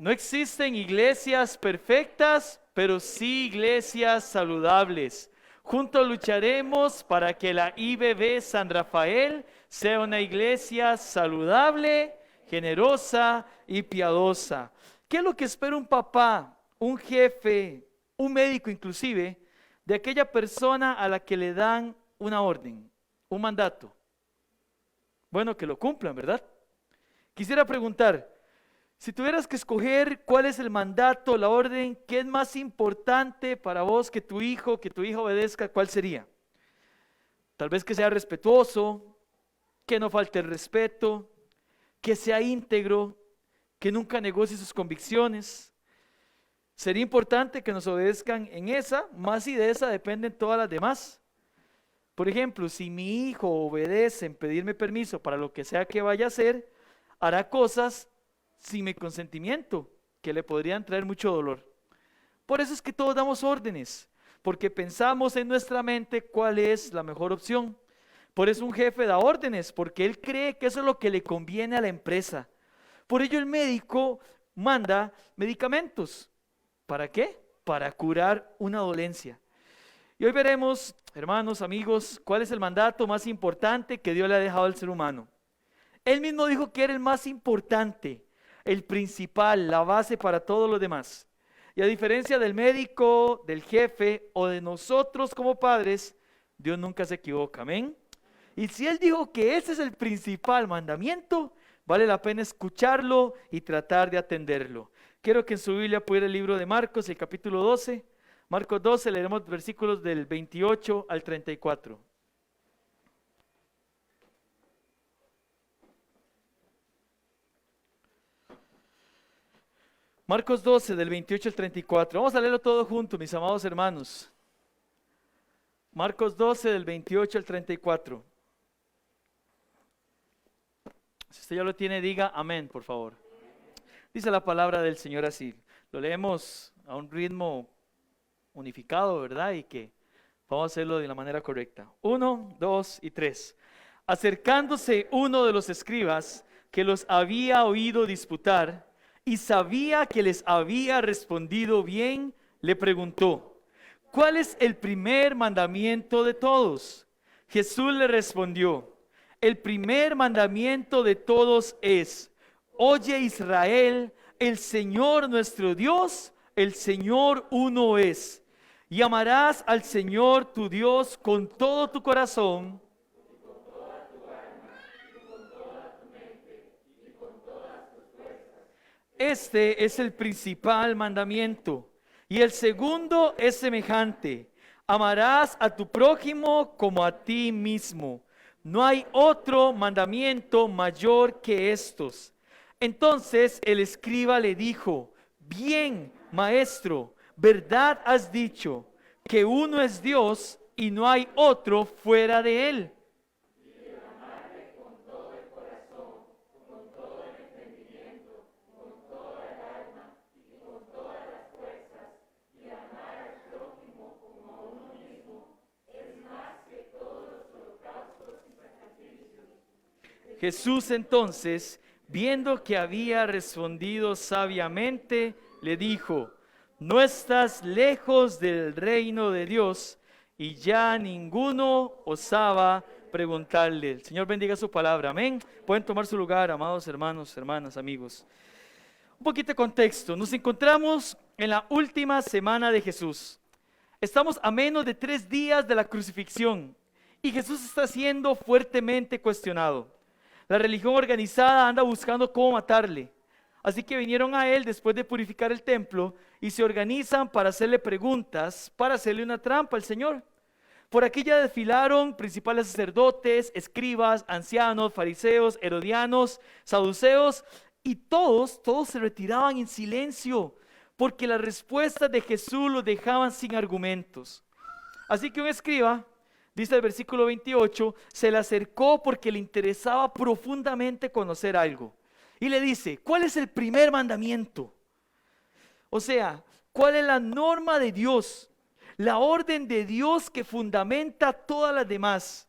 No existen iglesias perfectas, pero sí iglesias saludables. Juntos lucharemos para que la IBB San Rafael sea una iglesia saludable, generosa y piadosa. ¿Qué es lo que espera un papá, un jefe, un médico inclusive, de aquella persona a la que le dan una orden, un mandato? Bueno, que lo cumplan, ¿verdad? Quisiera preguntar, si tuvieras que escoger cuál es el mandato, la orden, ¿qué es más importante para vos que tu hijo, que tu hija obedezca? ¿Cuál sería? Tal vez que sea respetuoso, que no falte el respeto, que sea íntegro, que nunca negocie sus convicciones. Sería importante que nos obedezcan en esa, más y de esa dependen todas las demás. Por ejemplo, si mi hijo obedece en pedirme permiso para lo que sea que vaya a hacer, hará cosas sin mi consentimiento, que le podrían traer mucho dolor. Por eso es que todos damos órdenes, porque pensamos en nuestra mente cuál es la mejor opción. Por eso un jefe da órdenes, porque él cree que eso es lo que le conviene a la empresa. Por ello el médico manda medicamentos. ¿Para qué? Para curar una dolencia. Y hoy veremos, hermanos, amigos, cuál es el mandato más importante que Dios le ha dejado al ser humano. Él mismo dijo que era el más importante, el principal, la base para todos los demás. Y a diferencia del médico, del jefe o de nosotros como padres, Dios nunca se equivoca, amén. Y si Él dijo que ese es el principal mandamiento, vale la pena escucharlo y tratar de atenderlo. Quiero que en su Biblia pueda ir el libro de Marcos, el capítulo 12. Marcos 12, leeremos versículos del 28 al 34. Marcos 12, del 28 al 34. Vamos a leerlo todo junto, mis amados hermanos. Marcos 12, del 28 al 34. Si usted ya lo tiene, diga amén, por favor. Dice la palabra del Señor así. Lo leemos a un ritmo unificado, ¿verdad? Y que vamos a hacerlo de la manera correcta. 1, 2 y 3. Acercándose uno de los escribas que los había oído disputar y sabía que les había respondido bien, le preguntó: ¿cuál es el primer mandamiento de todos? Jesús le respondió: el primer mandamiento de todos es: oye Israel, el Señor nuestro Dios, el Señor uno es. Y amarás al Señor tu Dios con todo tu corazón, este es el principal mandamiento. Y el segundo es semejante: amarás a tu prójimo como a ti mismo. No hay otro mandamiento mayor que estos. Entonces el escriba le dijo: bien, maestro, verdad has dicho, que uno es Dios y no hay otro fuera de él. Jesús entonces, viendo que había respondido sabiamente, le dijo: no estás lejos del reino de Dios. Y ya ninguno osaba preguntarle. El Señor bendiga su palabra, amén. Pueden tomar su lugar, amados hermanos, hermanas, amigos. Un poquito de contexto. Nos encontramos en la última semana de Jesús. Estamos a menos de 3 días de la crucifixión y Jesús está siendo fuertemente cuestionado. La religión organizada anda buscando cómo matarle. Así que vinieron a él después de purificar el templo y se organizan para hacerle preguntas, para hacerle una trampa al Señor. Por aquí ya desfilaron principales sacerdotes, escribas, ancianos, fariseos, herodianos, saduceos, y todos se retiraban en silencio, porque las respuestas de Jesús los dejaban sin argumentos. Así que un escriba, dice el versículo 28, se le acercó porque le interesaba profundamente conocer algo. Y le dice: ¿cuál es el primer mandamiento? O sea, ¿cuál es la norma de Dios? La orden de Dios que fundamenta todas las demás.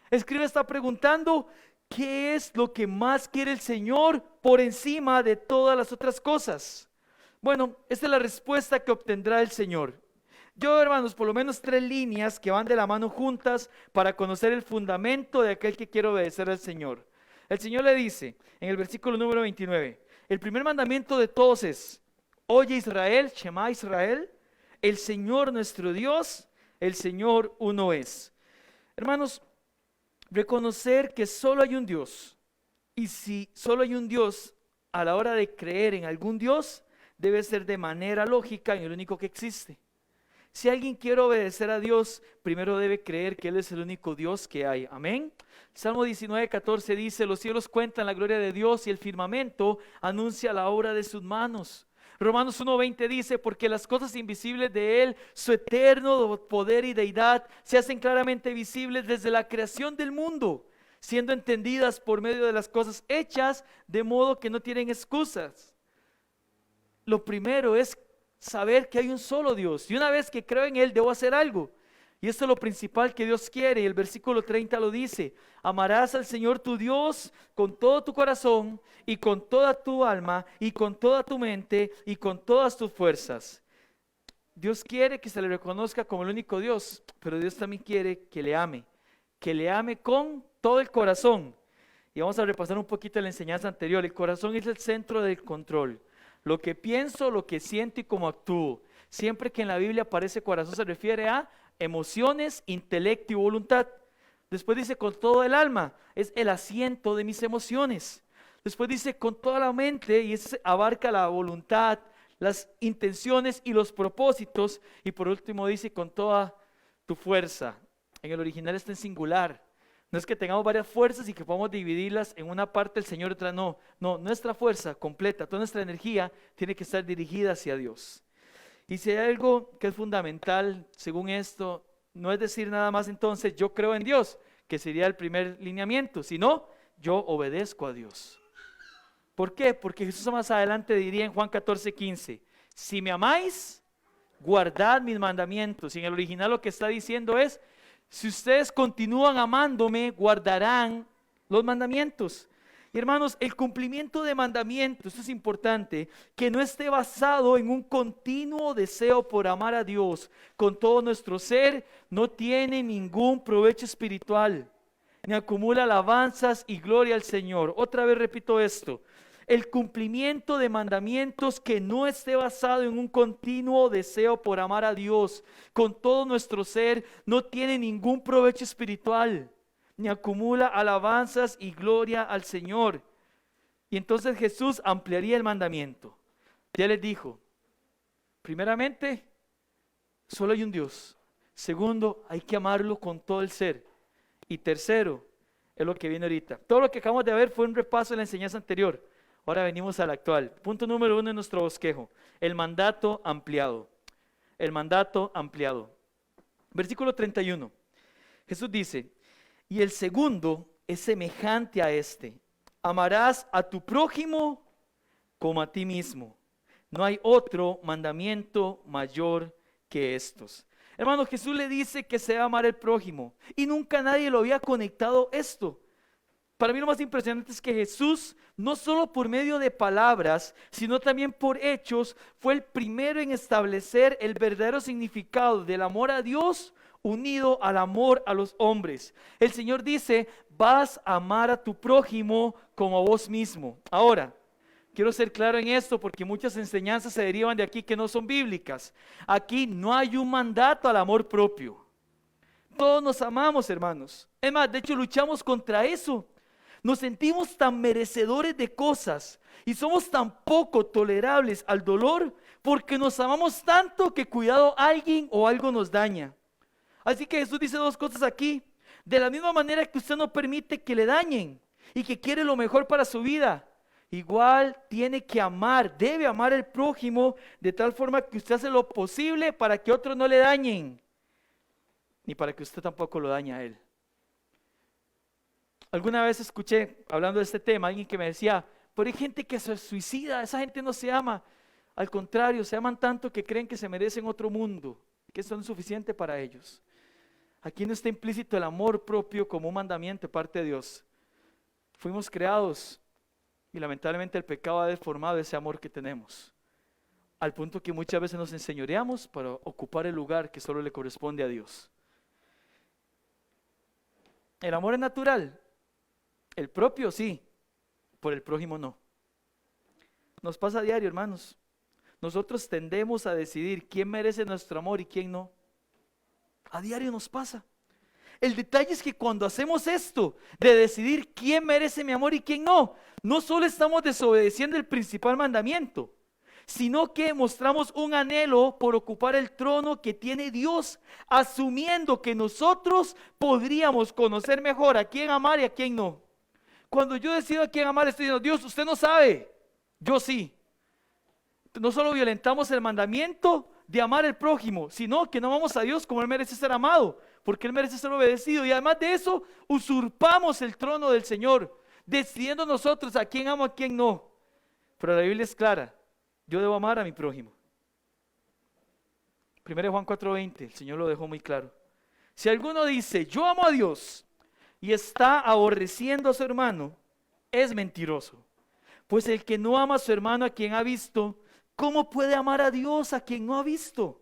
El escriba está preguntando: ¿qué es lo que más quiere el Señor por encima de todas las otras cosas? Bueno, esta es la respuesta que obtendrá el Señor. Yo, hermanos, por lo menos 3 líneas que van de la mano juntas para conocer el fundamento de aquel que quiere obedecer al Señor. El Señor le dice en el versículo número 29, el primer mandamiento de todos es: oye Israel, Shema Israel, el Señor nuestro Dios, el Señor uno es. Hermanos, reconocer que solo hay un Dios, y si solo hay un Dios, a la hora de creer en algún Dios, debe ser de manera lógica en el único que existe. Si alguien quiere obedecer a Dios, primero debe creer que Él es el único Dios que hay. Amén. Salmo 19:14 dice: los cielos cuentan la gloria de Dios y el firmamento anuncia la obra de sus manos. Romanos 1:20 dice: porque las cosas invisibles de Él, su eterno poder y deidad, se hacen claramente visibles desde la creación del mundo, siendo entendidas por medio de las cosas hechas, de modo que no tienen excusas. Lo primero es saber que hay un solo Dios, y una vez que creo en Él, debo hacer algo. Y esto es lo principal que Dios quiere, y el versículo 30 lo dice: amarás al Señor tu Dios con todo tu corazón, y con toda tu alma, y con toda tu mente, y con todas tus fuerzas. Dios quiere que se le reconozca como el único Dios, pero Dios también quiere que le ame con todo el corazón. Y vamos a repasar un poquito la enseñanza anterior. El corazón es el centro del control. Lo que pienso, lo que siento y cómo actúo. Siempre que en la Biblia aparece corazón, se refiere a emociones, intelecto y voluntad. Después dice con todo el alma, es el asiento de mis emociones. Después dice con toda la mente, y eso abarca la voluntad, las intenciones y los propósitos. Y por último dice con toda tu fuerza. En el original está en singular. No es que tengamos varias fuerzas y que podamos dividirlas en una parte el Señor y otra no. No, nuestra fuerza completa, toda nuestra energía tiene que estar dirigida hacia Dios. Y si hay algo que es fundamental, según esto, no es decir nada más entonces yo creo en Dios, que sería el primer lineamiento, sino yo obedezco a Dios. ¿Por qué? Porque Jesús más adelante diría en Juan 14:15, si me amáis, guardad mis mandamientos. Y en el original lo que está diciendo es: si ustedes continúan amándome, guardarán los mandamientos. Y hermanos, el cumplimiento de mandamientos, esto es importante, que no esté basado en un continuo deseo por amar a Dios con todo nuestro ser, no tiene ningún provecho espiritual, ni acumula alabanzas y gloria al Señor. Otra vez repito esto: el cumplimiento de mandamientos que no esté basado en un continuo deseo por amar a Dios con todo nuestro ser, no tiene ningún provecho espiritual, ni acumula alabanzas y gloria al Señor. Y entonces Jesús ampliaría el mandamiento. Ya les dijo, primeramente, solo hay un Dios. Segundo, hay que amarlo con todo el ser. Y tercero, es lo que viene ahorita. Todo lo que acabamos de ver fue un repaso de la enseñanza anterior. Ahora venimos al actual. Punto número 1 en nuestro bosquejo: el mandato ampliado. El mandato ampliado. Versículo 31. Jesús dice: y el segundo es semejante a este: amarás a tu prójimo como a ti mismo. No hay otro mandamiento mayor que estos. Hermanos, Jesús le dice que se va a amar al prójimo, y nunca nadie lo había conectado esto. Para mí lo más impresionante es que Jesús, no solo por medio de palabras, sino también por hechos, fue el primero en establecer el verdadero significado del amor a Dios unido al amor a los hombres. El Señor dice: vas a amar a tu prójimo como a vos mismo. Ahora, quiero ser claro en esto porque muchas enseñanzas se derivan de aquí que no son bíblicas. Aquí no hay un mandato al amor propio. Todos nos amamos, hermanos. Es más, de hecho luchamos contra eso. Nos sentimos tan merecedores de cosas y somos tan poco tolerables al dolor porque nos amamos tanto que cuidado alguien o algo nos daña. Así que Jesús dice 2 cosas aquí. De la misma manera que usted no permite que le dañen y que quiere lo mejor para su vida, igual tiene que amar, debe amar al prójimo de tal forma que usted hace lo posible para que otros no le dañen, ni para que usted tampoco lo dañe a él. Alguna vez escuché, hablando de este tema, alguien que me decía: pero hay gente que se suicida, esa gente no se ama. Al contrario, se aman tanto que creen que se merecen otro mundo, que eso no es suficiente para ellos. Aquí no está implícito el amor propio como un mandamiento de parte de Dios. Fuimos creados y lamentablemente el pecado ha deformado ese amor que tenemos, al punto que muchas veces nos enseñoreamos para ocupar el lugar que solo le corresponde a Dios. El amor es natural, el propio sí, por el prójimo no. Nos pasa a diario, hermanos. Nosotros tendemos a decidir quién merece nuestro amor y quién no. A diario nos pasa. El detalle es que cuando hacemos esto de decidir quién merece mi amor y quién no, no solo estamos desobedeciendo el principal mandamiento, sino que mostramos un anhelo por ocupar el trono que tiene Dios, asumiendo que nosotros podríamos conocer mejor a quién amar y a quién no. Cuando yo decido a quién amar, estoy diciendo: Dios, usted no sabe, yo sí. No solo violentamos el mandamiento de amar al prójimo, sino que no amamos a Dios como Él merece ser amado, porque Él merece ser obedecido. Y además de eso, usurpamos el trono del Señor, decidiendo nosotros a quién amo, a quién no. Pero la Biblia es clara: yo debo amar a mi prójimo. 1 Juan 4:20, el Señor lo dejó muy claro. Si alguno dice: yo amo a Dios, y está aborreciendo a su hermano, es mentiroso. Pues el que no ama a su hermano a quien ha visto, ¿cómo puede amar a Dios a quien no ha visto?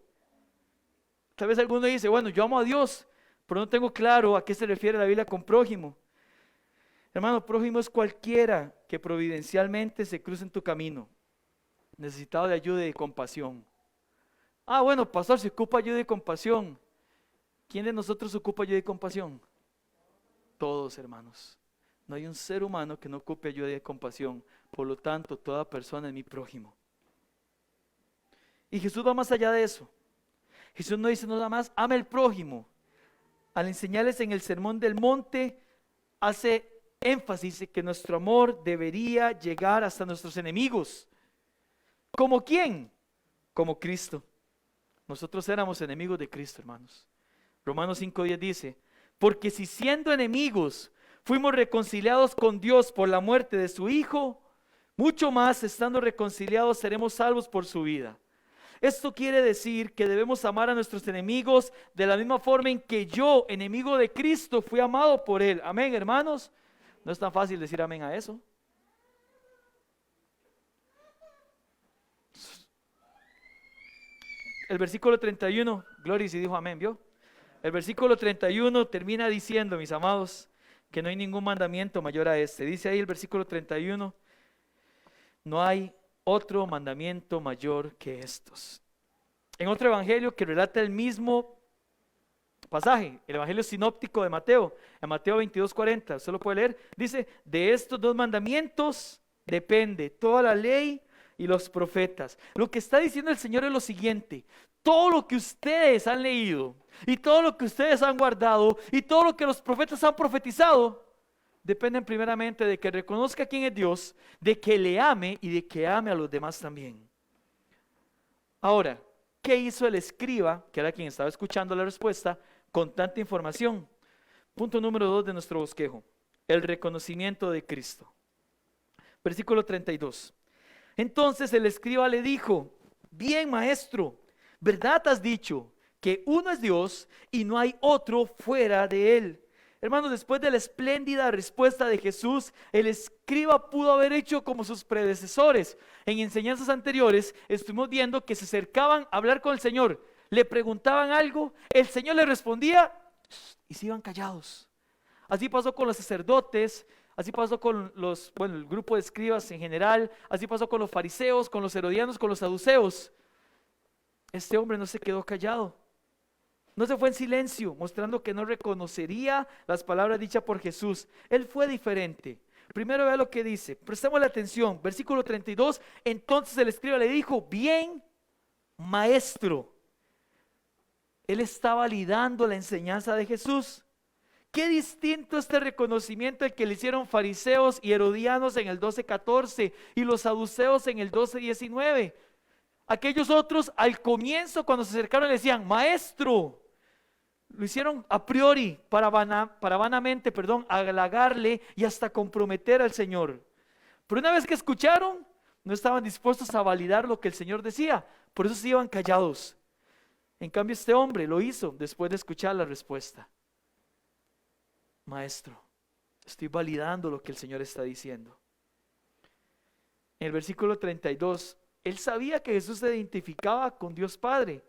Tal vez alguno dice: bueno, yo amo a Dios, pero no tengo claro a qué se refiere la Biblia con prójimo. Hermano, prójimo es cualquiera que providencialmente se cruce en tu camino, necesitado de ayuda y compasión. Ah, bueno, pastor, se ocupa ayuda y compasión. ¿Quién de nosotros ocupa ayuda y compasión? Todos, hermanos. No hay un ser humano que no ocupe ayuda y compasión. Por lo tanto, toda persona es mi prójimo. Y Jesús va más allá de eso. Jesús no dice nada más: ama el prójimo. Al enseñarles en el Sermón del Monte, hace énfasis en que nuestro amor debería llegar hasta nuestros enemigos. ¿Como quién? Como Cristo. Nosotros éramos enemigos de Cristo, hermanos. Romanos 5:10 dice: porque si siendo enemigos fuimos reconciliados con Dios por la muerte de su Hijo, mucho más estando reconciliados seremos salvos por su vida. Esto quiere decir que debemos amar a nuestros enemigos de la misma forma en que yo, enemigo de Cristo, fui amado por Él. Amén, hermanos. No es tan fácil decir amén a eso. El versículo 31, Gloria si dijo amén, ¿vio? El versículo 31 termina diciendo, mis amados, que no hay ningún mandamiento mayor a este. Dice ahí el versículo 31, no hay otro mandamiento mayor que estos. En otro evangelio que relata el mismo pasaje, el evangelio sinóptico de Mateo, en Mateo 22:40, usted lo puede leer, dice: de estos dos mandamientos depende toda la ley y los profetas. Lo que está diciendo el Señor es lo siguiente: todo lo que ustedes han leído y todo lo que ustedes han guardado y todo lo que los profetas han profetizado dependen primeramente de que reconozca quién es Dios, de que le ame y de que ame a los demás también. Ahora, ¿qué hizo el escriba, que era quien estaba escuchando la respuesta, con tanta información? Punto número 2 de nuestro bosquejo: el reconocimiento de Cristo. Versículo 32. Entonces el escriba le dijo: bien, maestro, ¿verdad has dicho que uno es Dios y no hay otro fuera de él? Hermanos, después de la espléndida respuesta de Jesús, el escriba pudo haber hecho como sus predecesores. En enseñanzas anteriores estuvimos viendo que se acercaban a hablar con el Señor, le preguntaban algo, el Señor le respondía y se iban callados. Así pasó con los sacerdotes, así pasó con el grupo de escribas en general, así pasó con los fariseos, con los herodianos, con los saduceos. Este hombre no se quedó callado. No se fue en silencio, mostrando que no reconocería las palabras dichas por Jesús. Él fue diferente. Primero vea lo que dice, prestemos la atención, versículo 32. Entonces el escriba le dijo: bien, maestro. Él está validando la enseñanza de Jesús. Qué distinto este reconocimiento el que le hicieron fariseos y herodianos en el 12:14 y los saduceos en el 12:19. Aquellos otros al comienzo, cuando se acercaron, le decían: maestro. Lo hicieron a priori para vanamente, halagarle y hasta comprometer al Señor. Pero una vez que escucharon, no estaban dispuestos a validar lo que el Señor decía. Por eso se iban callados. En cambio, este hombre lo hizo después de escuchar la respuesta. Maestro, Estoy validando lo que el Señor está diciendo. En el versículo 32, él sabía que Jesús se identificaba con Dios Padre.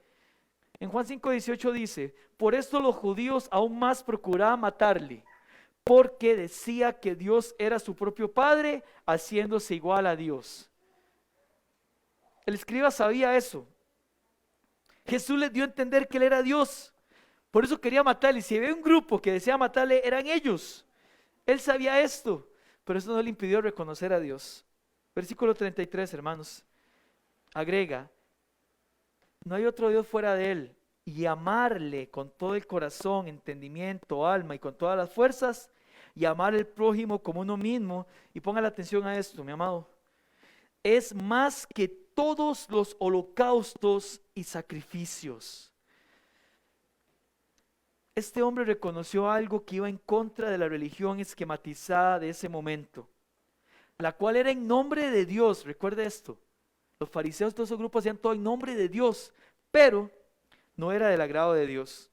En Juan 5:18 dice: por esto los judíos aún más procuraban matarle, porque decía que Dios era su propio Padre, haciéndose igual a Dios. El escriba sabía eso. Jesús les dio a entender que Él era Dios. Por eso quería matarle. Y si había un grupo que deseaba matarle, eran ellos. Él sabía esto, pero eso no le impidió reconocer a Dios. Versículo 33, hermanos. Agrega: no hay otro Dios fuera de Él. Y amarle con todo el corazón, entendimiento, alma y con todas las fuerzas. Y amar al prójimo como uno mismo. Y ponga la atención a esto, mi amado. Es más que todos los holocaustos y sacrificios. Este hombre reconoció algo que iba en contra de la religión esquematizada de ese momento, la cual era en nombre de Dios. Recuerde esto: los fariseos, todos esos grupos hacían todo en nombre de Dios, pero no era del agrado de Dios.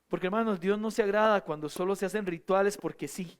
Porque, hermanos, Dios no se agrada cuando solo se hacen rituales porque sí.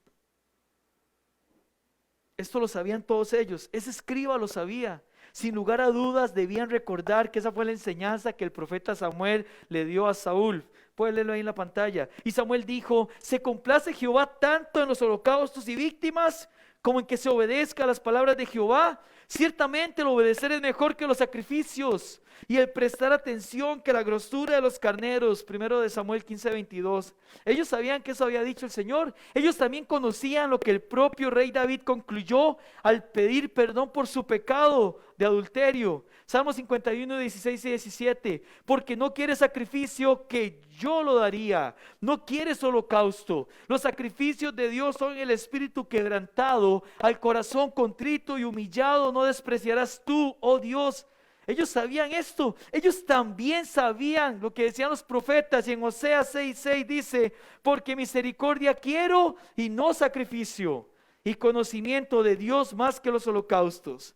Esto lo sabían todos ellos. Ese escriba lo sabía. Sin lugar a dudas debían recordar que esa fue la enseñanza que el profeta Samuel le dio a Saúl. Pueden leerlo ahí en la pantalla. Y Samuel dijo: se complace Jehová tanto en los holocaustos y víctimas como en que se obedezca a las palabras de Jehová. Ciertamente el obedecer es mejor que los sacrificios, y el prestar atención que la grosura de los carneros. Primero de Samuel 15:22. Ellos sabían que eso había dicho el Señor. Ellos también conocían lo que el propio rey David concluyó al pedir perdón por su pecado de adulterio. Salmo 51:16 y 17. Porque no quieres sacrificio, que yo lo daría. No quieres holocausto. Los sacrificios de Dios son el espíritu quebrantado. Al corazón contrito y humillado no despreciarás tú, oh Dios. Ellos sabían esto. Ellos también sabían lo que decían los profetas. Y en Oseas 6:6 dice: porque misericordia quiero y no sacrificio, y conocimiento de Dios más que los holocaustos.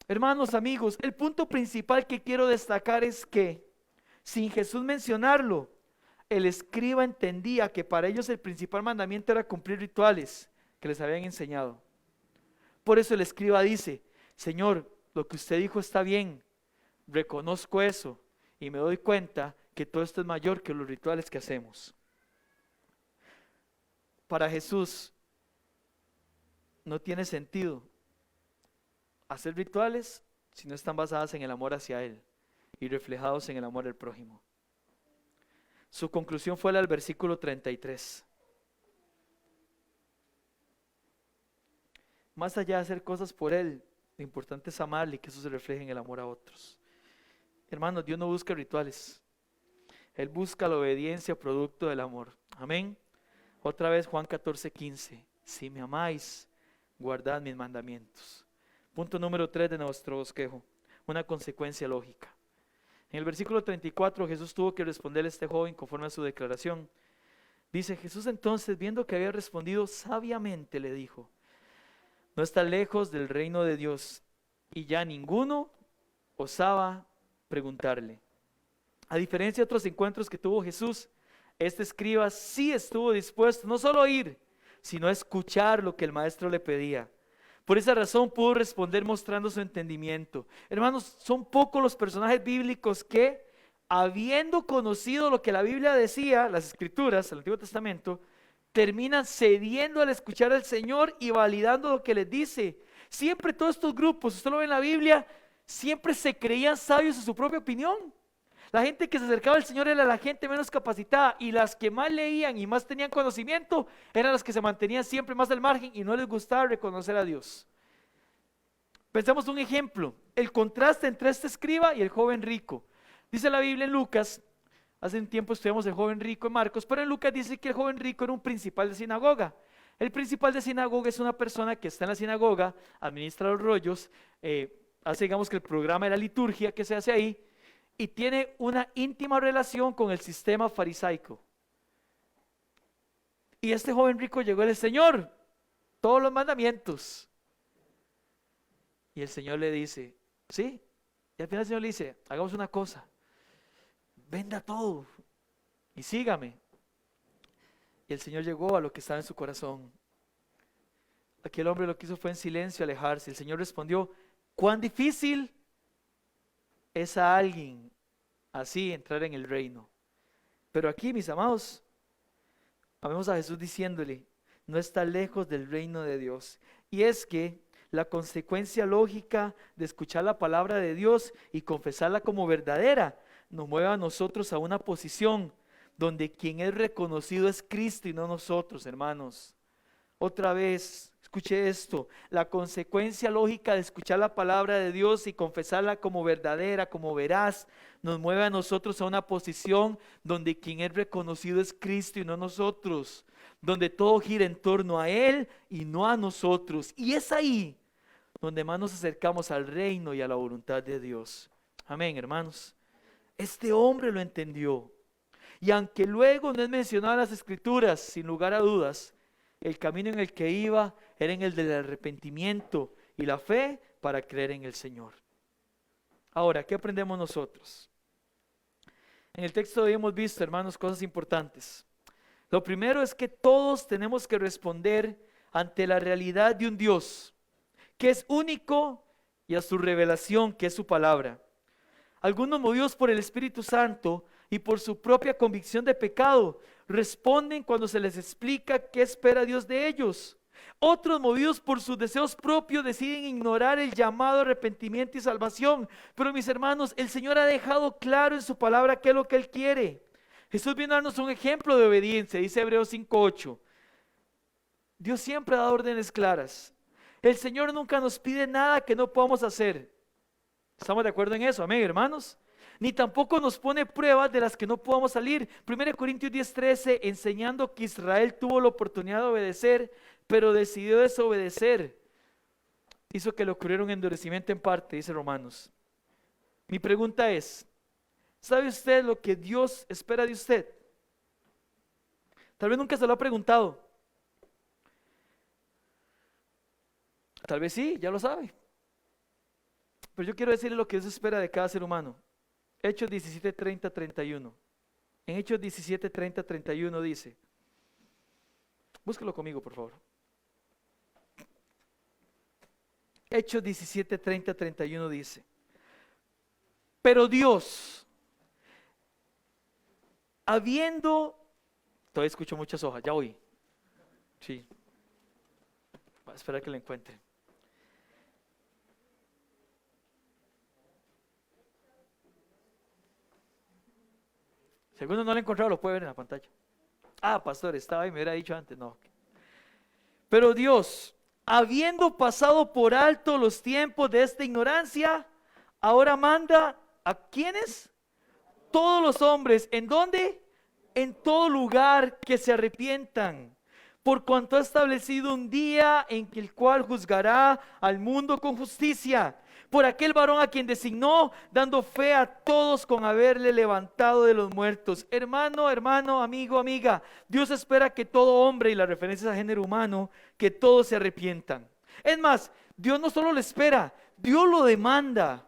Hermanos, amigos, el punto principal que quiero destacar es que, sin Jesús mencionarlo, el escriba entendía que para ellos el principal mandamiento era cumplir rituales que les habían enseñado. Por eso el escriba dice: Señor, lo que usted dijo está bien, reconozco eso y me doy cuenta que todo esto es mayor que los rituales que hacemos. Para Jesús no tiene sentido hacer rituales si no están basadas en el amor hacia Él y reflejados en el amor al prójimo. Su conclusión fue la del versículo 33. Más allá de hacer cosas por Él, lo importante es amarle y que eso se refleje en el amor a otros. Hermanos, Dios no busca rituales. Él busca la obediencia producto del amor. Amén. Otra vez Juan 14:15. Si me amáis, guardad mis mandamientos. Punto número 3 de nuestro bosquejo. Una consecuencia lógica. En el versículo 34 Jesús tuvo que responderle a este joven conforme a su declaración. Dice: Jesús entonces, viendo que había respondido sabiamente, le dijo: no está lejos del reino de Dios. Y ya ninguno osaba preguntarle. A diferencia de otros encuentros que tuvo Jesús, este escriba sí estuvo dispuesto no solo a oír, sino a escuchar lo que el maestro le pedía. Por esa razón pudo responder mostrando su entendimiento. Hermanos, son pocos los personajes bíblicos que, habiendo conocido lo que la Biblia decía, las Escrituras, el Antiguo Testamento, terminan cediendo al escuchar al Señor y validando lo que les dice. Siempre todos estos grupos, usted lo ve en la Biblia, siempre se creían sabios en su propia opinión. La gente que se acercaba al Señor era la gente menos capacitada, y las que más leían y más tenían conocimiento eran las que se mantenían siempre más al margen y no les gustaba reconocer a Dios. Pensemos un ejemplo, el contraste entre este escriba y el joven rico. Dice la Biblia en Lucas, hace un tiempo estudiamos el joven rico en Marcos, pero en Lucas dice que el joven rico era un principal de sinagoga. El principal de sinagoga es una persona que está en la sinagoga, administra los rollos, hace, digamos, que el programa de la liturgia que se hace ahí, y tiene una íntima relación con el sistema farisaico. Y este joven rico llegó al Señor, todos los mandamientos. Y el Señor le dice, sí. Y al final el Señor le dice, hagamos una cosa, venda todo y sígame. Y el Señor llegó a lo que estaba en su corazón. Aquel hombre lo que hizo fue en silencio alejarse. El Señor respondió: cuán difícil es a alguien así entrar en el reino. Pero aquí, mis amados, vemos a Jesús diciéndole: no está lejos del reino de Dios. Y es que la consecuencia lógica de escuchar la palabra de Dios y confesarla como verdadera nos mueve a nosotros a una posición donde quien es reconocido es Cristo y no nosotros, hermanos. Otra vez, escuche esto: la consecuencia lógica de escuchar la palabra de Dios y confesarla como verdadera, como veraz, nos mueve a nosotros a una posición donde quien es reconocido es Cristo y no nosotros, donde todo gira en torno a Él y no a nosotros. Y es ahí donde más nos acercamos al reino y a la voluntad de Dios. Amén, hermanos. Este hombre lo entendió. Y aunque luego no es mencionado en las Escrituras, sin lugar a dudas, el camino en el que iba era en el del arrepentimiento y la fe para creer en el Señor. Ahora, ¿qué aprendemos nosotros? En el texto de hoy hemos visto, hermanos, cosas importantes. Lo primero es que todos tenemos que responder ante la realidad de un Dios que es único y a su revelación, que es su palabra. Algunos, movidos por el Espíritu Santo y por su propia convicción de pecado, responden cuando se les explica qué espera Dios de ellos. Otros, movidos por sus deseos propios, deciden ignorar el llamado arrepentimiento y salvación. Pero mis hermanos, el Señor ha dejado claro en su palabra qué es lo que Él quiere. Jesús viene a darnos un ejemplo de obediencia, dice Hebreos 5:8. Dios siempre da órdenes claras. El Señor nunca nos pide nada que no podamos hacer. ¿Estamos de acuerdo en eso? Amén, hermanos. Ni tampoco nos pone pruebas de las que no podamos salir. 1 Corintios 10:13, enseñando que Israel tuvo la oportunidad de obedecer, pero decidió desobedecer. Hizo que le ocurriera un endurecimiento en parte, dice Romanos. Mi pregunta es: ¿sabe usted lo que Dios espera de usted? Tal vez nunca se lo ha preguntado. Tal vez sí, ya lo sabe. Pero yo quiero decirle lo que Dios espera de cada ser humano. Hechos 17:30-31. En Hechos 17:30-31 dice, búsquelo conmigo por favor. Hechos 17:30-31 dice: pero Dios, todavía escucho muchas hojas, ya oí. Sí, voy a esperar que la encuentre. Si alguno no lo ha encontrado, lo puede ver en la pantalla. Ah, pastor, estaba ahí, me hubiera dicho antes. No. Pero Dios, habiendo pasado por alto los tiempos de esta ignorancia, ahora manda ¿a quiénes? Todos los hombres. ¿En dónde? En todo lugar que se arrepientan, por cuanto ha establecido un día en el cual juzgará al mundo con justicia, por aquel varón a quien designó, dando fe a todos con haberle levantado de los muertos. Hermano, amigo, amiga, Dios espera que todo hombre, y la referencia es a género humano, que todos se arrepientan. Es más, Dios no solo lo espera, Dios lo demanda.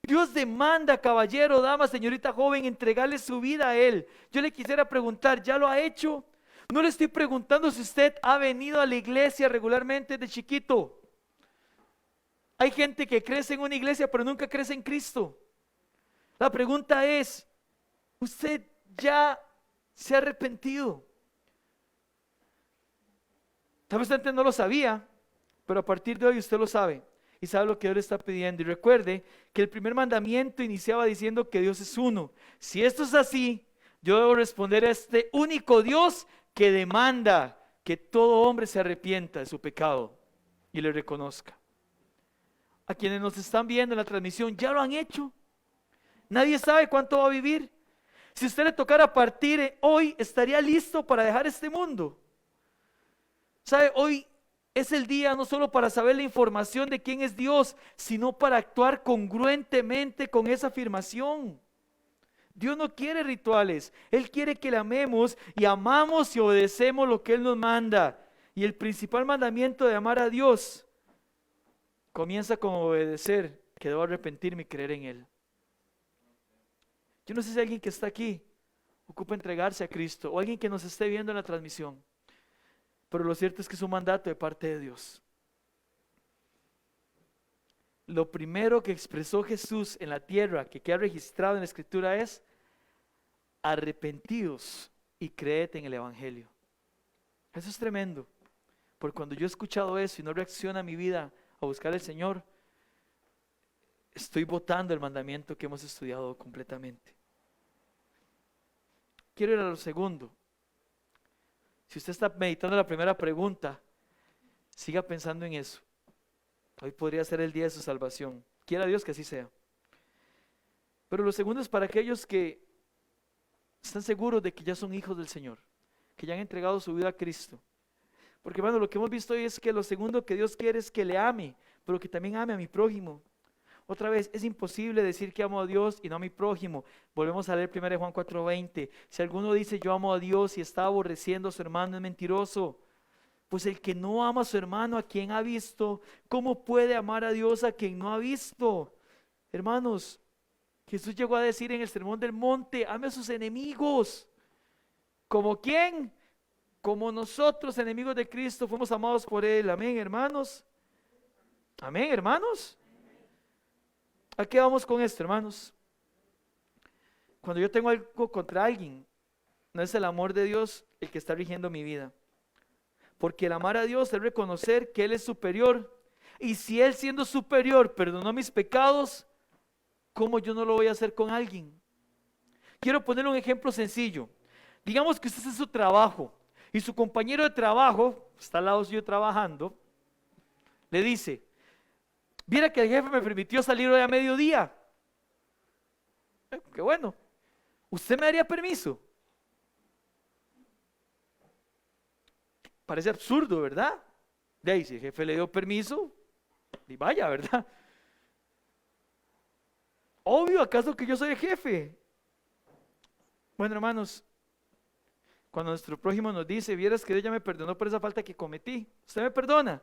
Dios demanda, caballero, dama, señorita joven, entregarle su vida a Él. Yo le quisiera preguntar, ¿ya lo ha hecho? No le estoy preguntando si usted ha venido a la iglesia regularmente de chiquito. Hay gente que crece en una iglesia pero nunca crece en Cristo. La pregunta es, ¿usted ya se ha arrepentido? Tal vez usted no lo sabía, pero a partir de hoy usted lo sabe. Y sabe lo que Dios le está pidiendo. Y recuerde que el primer mandamiento iniciaba diciendo que Dios es uno. Si esto es así, yo debo responder a este único Dios que demanda que todo hombre se arrepienta de su pecado y le reconozca. A quienes nos están viendo en la transmisión, ya lo han hecho. Nadie sabe cuánto va a vivir. Si usted le tocara partir hoy, estaría listo para dejar este mundo. ¿Sabe? Hoy es el día no solo para saber la información de quién es Dios, sino para actuar congruentemente con esa afirmación. Dios no quiere rituales, Él quiere que le amemos y amamos y obedecemos lo que Él nos manda. Y el principal mandamiento de amar a Dios comienza con obedecer, que debo arrepentirme y creer en Él. Yo no sé si hay alguien que está aquí ocupa entregarse a Cristo, o alguien que nos esté viendo en la transmisión. Pero lo cierto es que es un mandato de parte de Dios. Lo primero que expresó Jesús en la tierra, que queda registrado en la Escritura, es: arrepentidos y creed en el Evangelio. Eso es tremendo, porque cuando yo he escuchado eso y no reacciona mi vida a buscar al Señor, estoy botando el mandamiento que hemos estudiado completamente. Quiero ir a lo segundo. Si usted está meditando la primera pregunta, siga pensando en eso. Hoy podría ser el día de su salvación. Quiera Dios que así sea. Pero lo segundo es para aquellos que están seguros de que ya son hijos del Señor, que ya han entregado su vida a Cristo. Porque hermano, lo que hemos visto hoy es que lo segundo que Dios quiere es que le ame, pero que también ame a mi prójimo. Otra vez, es imposible decir que amo a Dios y no a mi prójimo. Volvemos a leer 1 Juan 4:20. Si alguno dice yo amo a Dios y está aborreciendo a su hermano, es mentiroso. Pues el que no ama a su hermano, a quien ha visto, ¿cómo puede amar a Dios a quien no ha visto? Hermanos, Jesús llegó a decir en el Sermón del Monte: ame a sus enemigos. ¿Como quién? Como nosotros, enemigos de Cristo, fuimos amados por Él. Amén, hermanos. Amén, hermanos. ¿A qué vamos con esto, hermanos? Cuando yo tengo algo contra alguien, no es el amor de Dios el que está rigiendo mi vida. Porque el amar a Dios es reconocer que Él es superior. Y si Él, siendo superior, perdonó mis pecados, ¿cómo yo no lo voy a hacer con alguien? Quiero poner un ejemplo sencillo. Digamos que usted está en su trabajo y su compañero de trabajo, está al lado suyo trabajando, le dice: viera que el jefe me permitió salir hoy a mediodía. Qué bueno. ¿Usted me daría permiso? Parece absurdo, ¿verdad? De ahí, si el jefe le dio permiso, y vaya, ¿verdad? Obvio, ¿acaso que yo soy el jefe? Bueno, hermanos, cuando nuestro prójimo nos dice: vieras que Dios ya me perdonó por esa falta que cometí, ¿usted me perdona?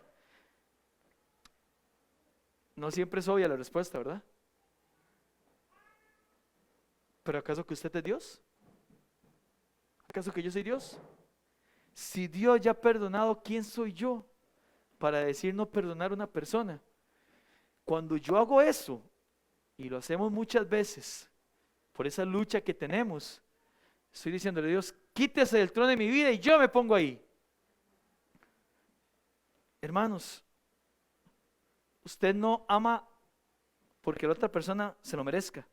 No siempre es obvia la respuesta, ¿verdad? ¿Pero acaso que usted es Dios? ¿Acaso que yo soy Dios? Si Dios ya ha perdonado, ¿quién soy yo para decir no perdonar a una persona? Cuando yo hago eso, y lo hacemos muchas veces, por esa lucha que tenemos, estoy diciéndole a Dios: quítese del trono de mi vida y yo me pongo ahí. Hermanos, usted no ama porque la otra persona se lo merezca.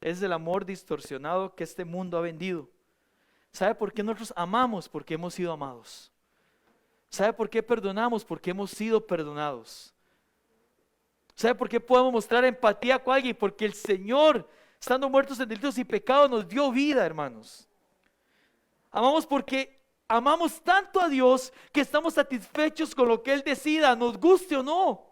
Es el amor distorsionado que este mundo ha vendido. ¿Sabe por qué nosotros amamos? Porque hemos sido amados. ¿Sabe por qué perdonamos? Porque hemos sido perdonados. ¿Sabe por qué podemos mostrar empatía con alguien? Porque el Señor, estando muertos en delitos y pecados, nos dio vida, hermanos. Amamos porque amamos tanto a Dios que estamos satisfechos con lo que Él decida, nos guste o no.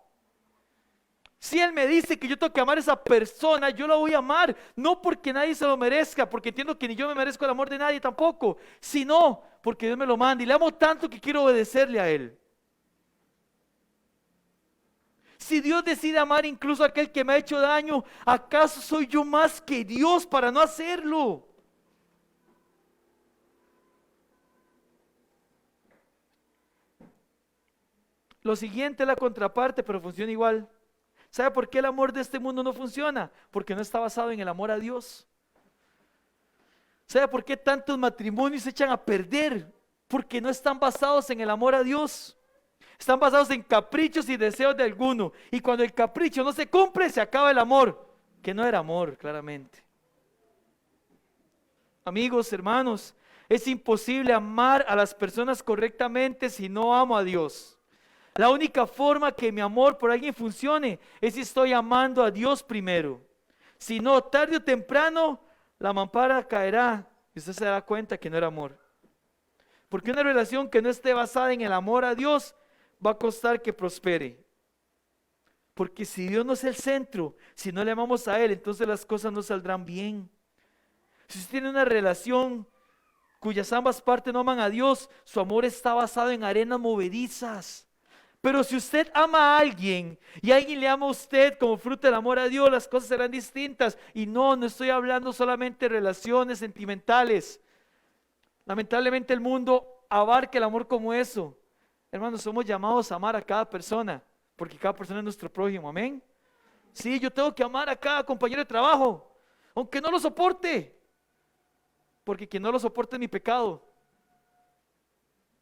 Si Él me dice que yo tengo que amar a esa persona, yo la voy a amar, no porque nadie se lo merezca, porque entiendo que ni yo me merezco el amor de nadie tampoco, sino porque Dios me lo manda y le amo tanto que quiero obedecerle a Él. Si Dios decide amar incluso a aquel que me ha hecho daño, ¿acaso soy yo más que Dios para no hacerlo? Lo siguiente es la contraparte, pero funciona igual. ¿Sabe por qué el amor de este mundo no funciona? Porque no está basado en el amor a Dios. ¿Sabe por qué tantos matrimonios se echan a perder? Porque no están basados en el amor a Dios. Están basados en caprichos y deseos de alguno. Y cuando el capricho no se cumple, se acaba el amor, que no era amor, claramente. Amigos, hermanos, es imposible amar a las personas correctamente si no amo a Dios. La única forma que mi amor por alguien funcione es si estoy amando a Dios primero. Si no, tarde o temprano, la mampara caerá y usted se dará cuenta que no era amor. Porque una relación que no esté basada en el amor a Dios va a costar que prospere. Porque si Dios no es el centro, si no le amamos a Él, entonces las cosas no saldrán bien. Si usted tiene una relación cuyas ambas partes no aman a Dios, su amor está basado en arenas movedizas. Pero si usted ama a alguien y alguien le ama a usted como fruto del amor a Dios, las cosas serán distintas. Y no estoy hablando solamente de relaciones sentimentales. Lamentablemente el mundo abarca el amor como eso. Hermanos, somos llamados a amar a cada persona, porque cada persona es nuestro prójimo, amén. Sí, yo tengo que amar a cada compañero de trabajo, aunque no lo soporte, porque quien no lo soporta es mi pecado,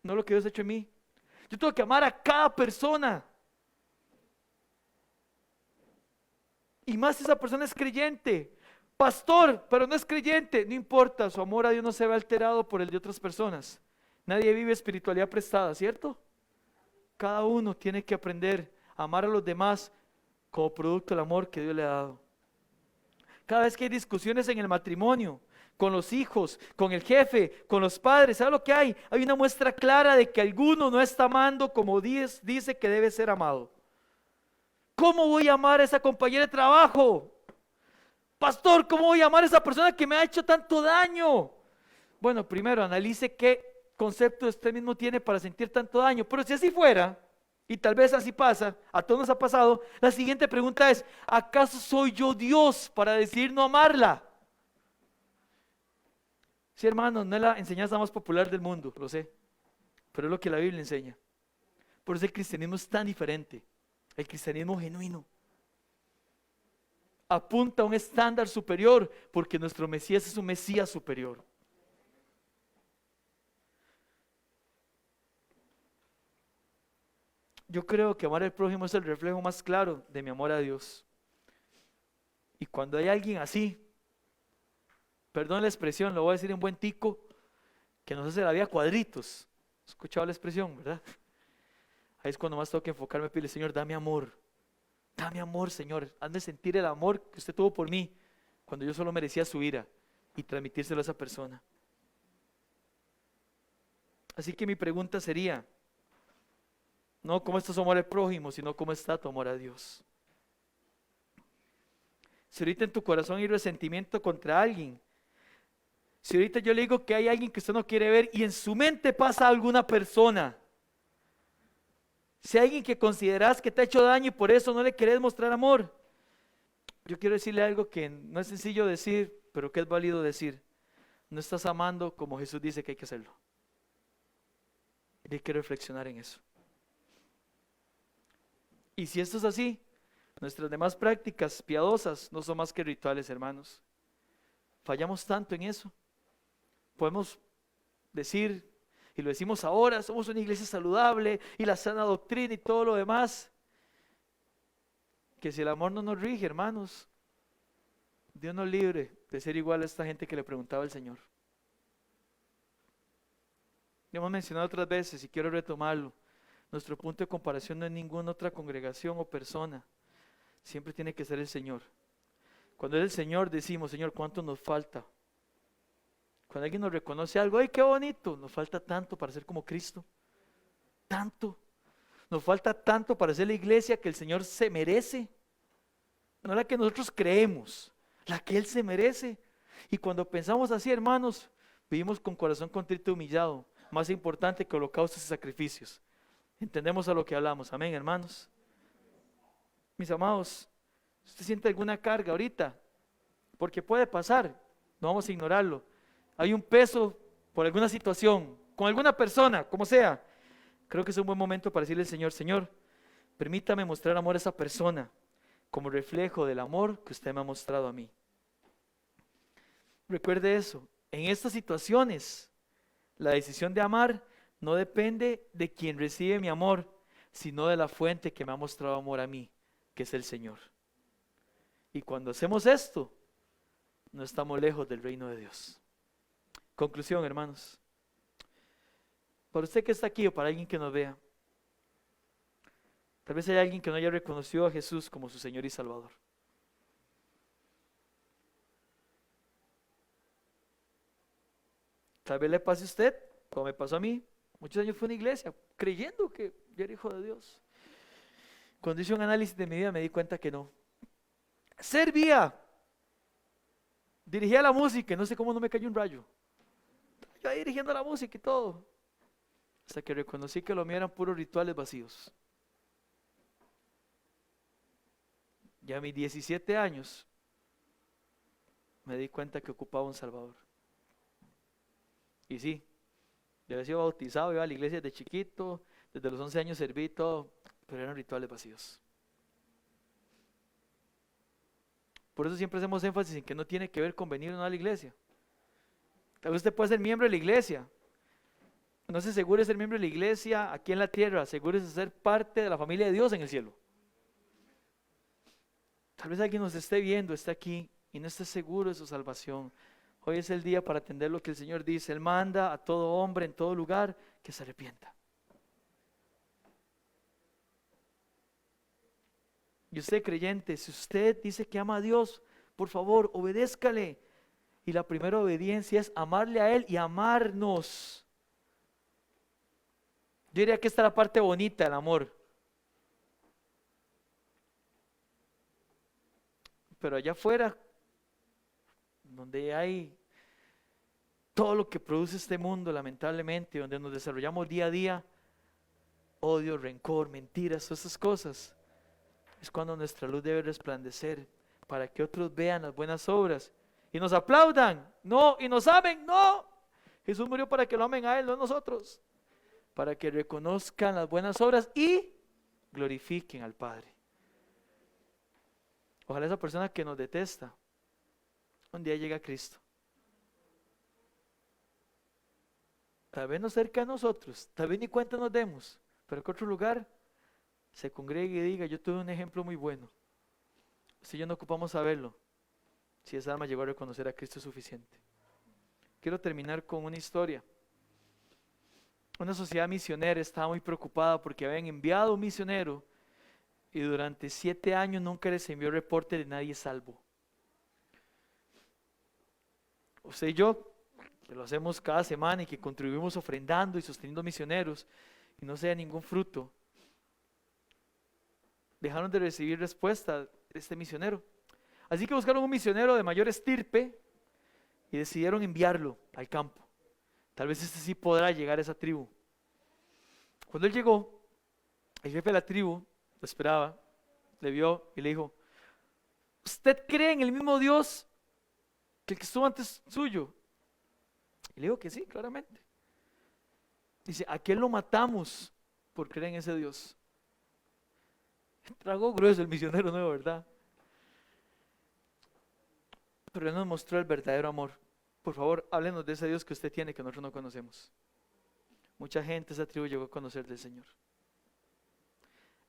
no lo que Dios ha hecho en mí. Yo tengo que amar a cada persona. Y más si esa persona es creyente. Pastor, pero no es creyente. No importa, su amor a Dios no se ve alterado por el de otras personas. Nadie vive espiritualidad prestada, ¿cierto? Cada uno tiene que aprender a amar a los demás como producto del amor que Dios le ha dado. Cada vez que hay discusiones en el matrimonio, con los hijos, con el jefe, con los padres, ¿sabe lo que hay? Hay una muestra clara de que alguno no está amando como dice que debe ser amado. ¿Cómo voy a amar a esa compañera de trabajo? Pastor, ¿cómo voy a amar a esa persona que me ha hecho tanto daño? Bueno, primero analice qué concepto usted mismo tiene para sentir tanto daño. Pero si así fuera, y tal vez así pasa, a todos nos ha pasado, la siguiente pregunta es, ¿acaso soy yo Dios para decidir no amarla? Sí, hermano, no es la enseñanza más popular del mundo, lo sé, pero es lo que la Biblia enseña. Por eso el cristianismo es tan diferente, el cristianismo genuino. Apunta a un estándar superior, porque nuestro Mesías es un Mesías superior. Yo creo que amar al prójimo es el reflejo más claro de mi amor a Dios. Y cuando hay alguien así, perdón la expresión, lo voy a decir en buen tico, que nos hace la vida cuadritos. ¿Has escuchado la expresión, verdad? Ahí es cuando más tengo que enfocarme y pedirle, Señor, dame amor, Señor, hazme sentir el amor que usted tuvo por mí, cuando yo solo merecía su ira, y transmitírselo a esa persona. Así que mi pregunta sería, no cómo está su amor al prójimo, sino cómo está tu amor a Dios. Si ahorita en tu corazón hay resentimiento contra alguien, si ahorita yo le digo que hay alguien que usted no quiere ver y en su mente pasa alguna persona, si hay alguien que consideras que te ha hecho daño y por eso no le querés mostrar amor, yo quiero decirle algo que no es sencillo decir, pero que es válido decir. No estás amando como Jesús dice que hay que hacerlo. Y hay que reflexionar en eso. Y si esto es así, nuestras demás prácticas piadosas no son más que rituales, hermanos. Fallamos tanto en eso. Podemos decir, y lo decimos ahora, somos una iglesia saludable y la sana doctrina y todo lo demás. Que si el amor no nos rige, hermanos, Dios nos libre de ser igual a esta gente que le preguntaba al Señor. Lo hemos mencionado otras veces y quiero retomarlo. Nuestro punto de comparación no es ninguna otra congregación o persona. Siempre tiene que ser el Señor. Cuando es el Señor decimos, Señor, ¿cuánto nos falta? Cuando alguien nos reconoce algo, ¡ay, qué bonito! Nos falta tanto para ser como Cristo. Tanto. Nos falta tanto para ser la iglesia que el Señor se merece. No la que nosotros creemos, la que Él se merece. Y cuando pensamos así, hermanos, vivimos con corazón contrito y humillado. Más importante que holocaustos y sacrificios. Entendemos a lo que hablamos. Amén, hermanos. Mis amados, si usted siente alguna carga ahorita, porque puede pasar, no vamos a ignorarlo. Hay un peso por alguna situación, con alguna persona, como sea. Creo que es un buen momento para decirle al Señor, Señor, permítame mostrar amor a esa persona como reflejo del amor que usted me ha mostrado a mí. Recuerde eso, en estas situaciones, la decisión de amar no depende de quien recibe mi amor, sino de la fuente que me ha mostrado amor a mí, que es el Señor. Y cuando hacemos esto, no estamos lejos del reino de Dios. Conclusión, hermanos. Para usted que está aquí o para alguien que nos vea, tal vez hay alguien que no haya reconocido a Jesús como su Señor y Salvador. Tal vez le pase a usted, como me pasó a mí. Muchos años fui a una iglesia creyendo que yo era hijo de Dios. Cuando hice un análisis de mi vida me di cuenta que no. Servía, dirigía la música y no sé cómo no me cayó un rayo. Yo ahí dirigiendo la música y todo. Hasta que reconocí que lo mío eran puros rituales vacíos. Ya a mis 17 años me di cuenta que ocupaba un Salvador. Y sí, yo había sido bautizado, iba a la iglesia desde chiquito, desde los 11 años serví todo, pero eran rituales vacíos. Por eso siempre hacemos énfasis en que no tiene que ver con venir o no a la iglesia. Tal vez usted puede ser miembro de la iglesia. No se asegure de ser miembro de la iglesia aquí en la tierra, asegúrese de ser parte de la familia de Dios en el cielo. Tal vez alguien nos esté viendo, esté aquí y no esté seguro de su salvación. Hoy es el día para atender lo que el Señor dice. Él manda a todo hombre en todo lugar que se arrepienta. Y usted, creyente, si usted dice que ama a Dios, por favor, obedézcale. Y la primera obediencia es amarle a Él y amarnos. Yo diría que esta es la parte bonita del amor. Pero allá afuera, donde hay todo lo que produce este mundo, lamentablemente, donde nos desarrollamos día a día, odio, rencor, mentiras, todas esas cosas, es cuando nuestra luz debe resplandecer para que otros vean las buenas obras y nos aplaudan, no, y nos amen, no. Jesús murió para que lo amen a Él, no a nosotros, para que reconozcan las buenas obras y glorifiquen al Padre. Ojalá esa persona que nos detesta un día llegue a Cristo. Tal vez no cerca de nosotros, tal vez ni cuenta nos demos, pero que otro lugar se congregue y diga: yo tuve un ejemplo muy bueno. Si ya no ocupamos saberlo, si esa alma llegó a reconocer a Cristo es suficiente. Quiero terminar con una historia. Una sociedad misionera estaba muy preocupada porque habían enviado un misionero y durante 7 años nunca les envió reporte de nadie salvo. Usted y yo, que lo hacemos cada semana y que contribuimos ofrendando y sosteniendo misioneros y no se da ningún fruto, dejaron de recibir respuesta de este misionero. Así que buscaron un misionero de mayor estirpe y decidieron enviarlo al campo. Tal vez este sí podrá llegar a esa tribu. Cuando él llegó, el jefe de la tribu lo esperaba, le vio y le dijo: ¿usted cree en el mismo Dios que el que estuvo antes suyo? Y le dijo que sí, claramente. Dice: ¿a quién lo matamos por creer en ese Dios? Tragó grueso el misionero nuevo, ¿verdad? Pero él nos mostró el verdadero amor. Por favor, háblenos de ese Dios que usted tiene que nosotros no conocemos. Mucha gente de esa tribu llegó a conocer del Señor.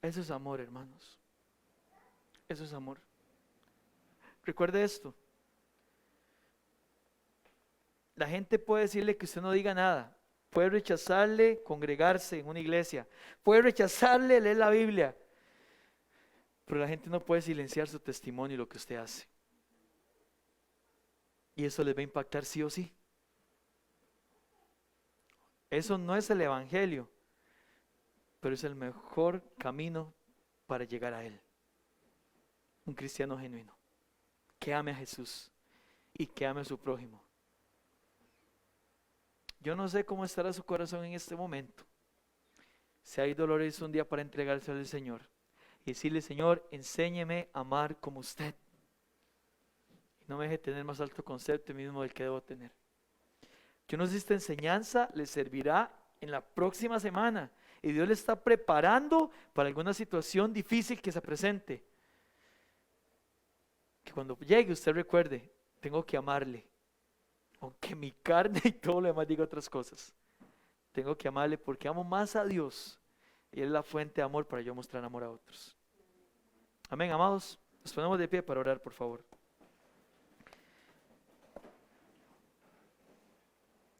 Eso es amor, hermanos. Eso es amor. Recuerde esto. La gente puede decirle que usted no diga nada. Puede rechazarle congregarse en una iglesia. Puede rechazarle leer la Biblia. Pero la gente no puede silenciar su testimonio y lo que usted hace. Y eso les va a impactar sí o sí. Eso no es el evangelio, pero es el mejor camino para llegar a Él. Un cristiano genuino, que ame a Jesús y que ame a su prójimo. Yo no sé cómo estará su corazón en este momento. Si hay dolor, es un día para entregarse al Señor y decirle: Señor, enséñeme a amar como usted. Y no me deje tener más alto concepto mismo del que debo tener. Yo no sé si esta enseñanza le servirá en la próxima semana y Dios le está preparando para alguna situación difícil que se presente. Que cuando llegue usted recuerde: tengo que amarle, aunque mi carne y todo lo demás diga otras cosas. Tengo que amarle porque amo más a Dios y Él es la fuente de amor para yo mostrar amor a otros. Amén, amados. Nos ponemos de pie para orar, por favor.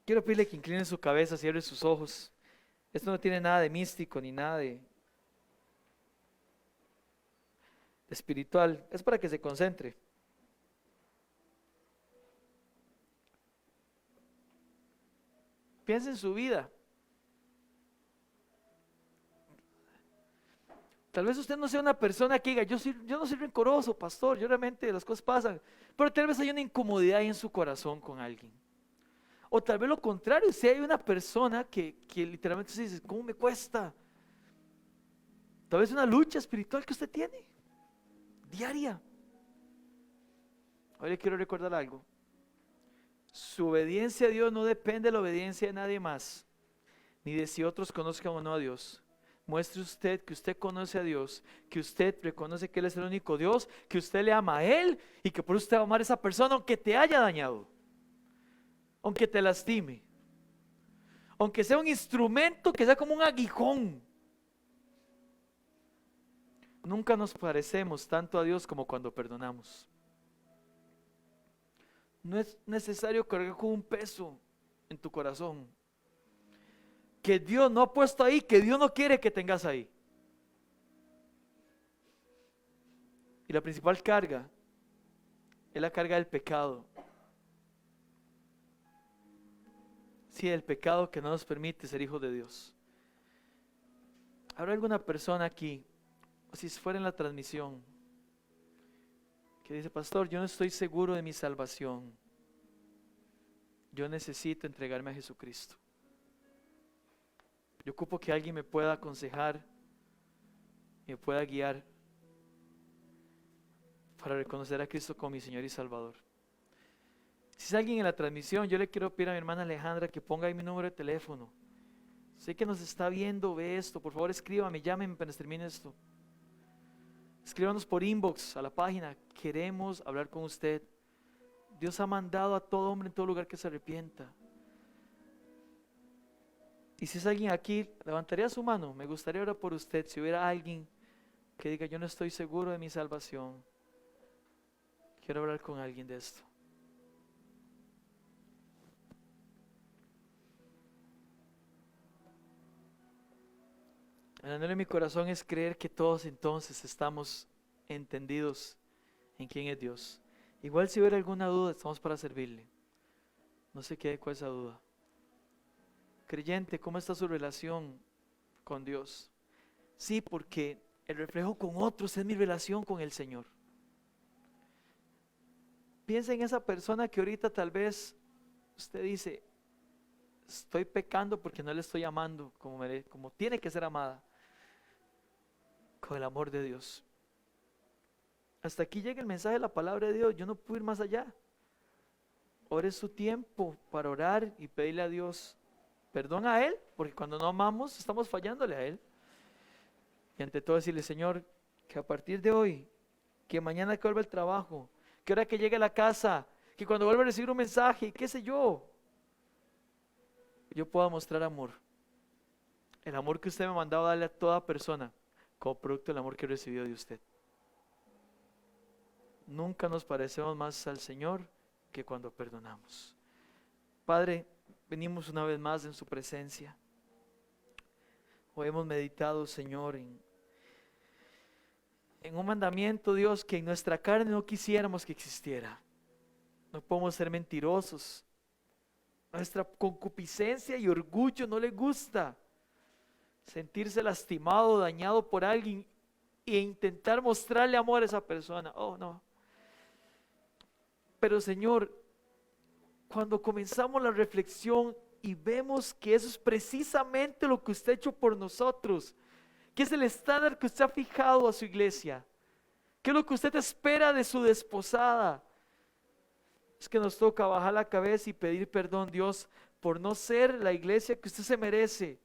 Quiero pedirle que incline su cabeza, cierre sus ojos. Esto no tiene nada de místico ni nada de espiritual. Es para que se concentre. Piensa en su vida. Tal vez usted no sea una persona que diga: yo no soy rencoroso, pastor, yo realmente las cosas pasan. Pero tal vez hay una incomodidad ahí en su corazón con alguien. O tal vez lo contrario, si hay una persona que literalmente se dice: ¿cómo me cuesta? Tal vez una lucha espiritual que usted tiene. diaria. Hoy le quiero recordar algo. Su obediencia a Dios no depende de la obediencia de nadie más, ni de si otros conozcan o no a Dios. Muestre usted que usted conoce a Dios, que usted reconoce que Él es el único Dios, que usted le ama a Él y que por usted va a amar a esa persona aunque te haya dañado, aunque te lastime, aunque sea un instrumento que sea como un aguijón. Nunca nos parecemos tanto a Dios como cuando perdonamos. No es necesario cargar con un peso en tu corazón que Dios no ha puesto ahí, que Dios no quiere que tengas ahí. Y la principal carga es la carga del pecado. Sí, el pecado que no nos permite ser hijos de Dios. ¿Habrá alguna persona aquí, o si fuera en la transmisión, que dice: pastor, yo no estoy seguro de mi salvación, yo necesito entregarme a Jesucristo? Yo ocupo que alguien me pueda aconsejar, me pueda guiar para reconocer a Cristo como mi Señor y Salvador. Si es alguien en la transmisión, yo le quiero pedir a mi hermana Alejandra que ponga ahí mi número de teléfono. Sé que nos está viendo, ve esto, por favor escríbame, llámenme apenas termine esto. Escríbanos por inbox a la página, queremos hablar con usted. Dios ha mandado a todo hombre en todo lugar que se arrepienta. Y si es alguien aquí, levantaría su mano. Me gustaría orar por usted. Si hubiera alguien que diga: yo no estoy seguro de mi salvación, quiero hablar con alguien de esto. El anhelo de mi corazón es creer que todos entonces estamos entendidos en quién es Dios. Igual si hubiera alguna duda, estamos para servirle. No se quede con esa duda. Creyente, ¿cómo está su relación con Dios? Sí, porque el reflejo con otros es mi relación con el Señor. Piensa en esa persona que ahorita tal vez usted dice: estoy pecando porque no le estoy amando como tiene que ser amada, con el amor de Dios. Hasta aquí llega el mensaje de la palabra de Dios. Yo no puedo ir más allá. Ore su tiempo para orar y pedirle a Dios perdón a Él, porque cuando no amamos estamos fallándole a Él. Y ante todo decirle: Señor, que a partir de hoy, que mañana que vuelva el trabajo, que ahora que llegue a la casa, que cuando vuelva a recibir un mensaje, qué sé yo pueda mostrar amor. El amor que usted me ha mandado a darle a toda persona, como producto del amor que he recibido de usted. Nunca nos parecemos más al Señor que cuando perdonamos. Padre, venimos una vez más en su presencia. Hoy hemos meditado, Señor, en un mandamiento, Dios, que en nuestra carne no quisiéramos que existiera. No podemos ser mentirosos. Nuestra concupiscencia y orgullo no le gusta sentirse lastimado, dañado por alguien e intentar mostrarle amor a esa persona. Oh, no. Pero Señor, cuando comenzamos la reflexión y vemos que eso es precisamente lo que usted ha hecho por nosotros, que es el estándar que usted ha fijado a su iglesia, que es lo que usted espera de su desposada, es que nos toca bajar la cabeza y pedir perdón, Dios, por no ser la iglesia que usted se merece,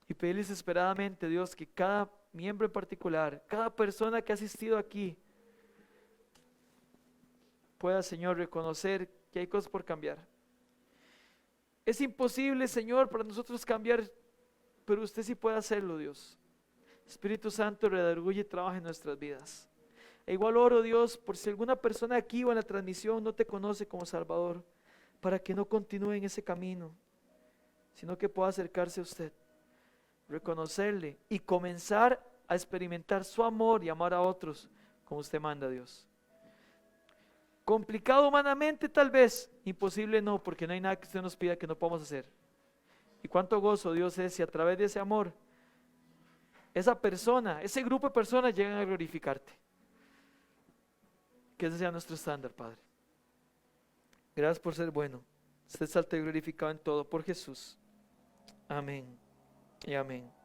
y pedirle desesperadamente, Dios, que cada miembro en particular, cada persona que ha asistido aquí, pueda, Señor, reconocer que hay cosas por cambiar. Es imposible, Señor, para nosotros cambiar, pero usted sí puede hacerlo, Dios. Espíritu Santo, redarguye y trabaja en nuestras vidas. E igual oro, Dios, por si alguna persona aquí o en la transmisión no te conoce como Salvador, para que no continúe en ese camino, sino que pueda acercarse a usted, reconocerle y comenzar a experimentar su amor y amar a otros como usted manda, Dios. Complicado humanamente tal vez, imposible no, porque no hay nada que usted nos pida que no podamos hacer. Y cuánto gozo, Dios, es si a través de ese amor, esa persona, ese grupo de personas llegan a glorificarte. Que ese sea nuestro estándar, Padre. Gracias por ser bueno. Usted salta y glorificado en todo por Jesús. Amén y amén.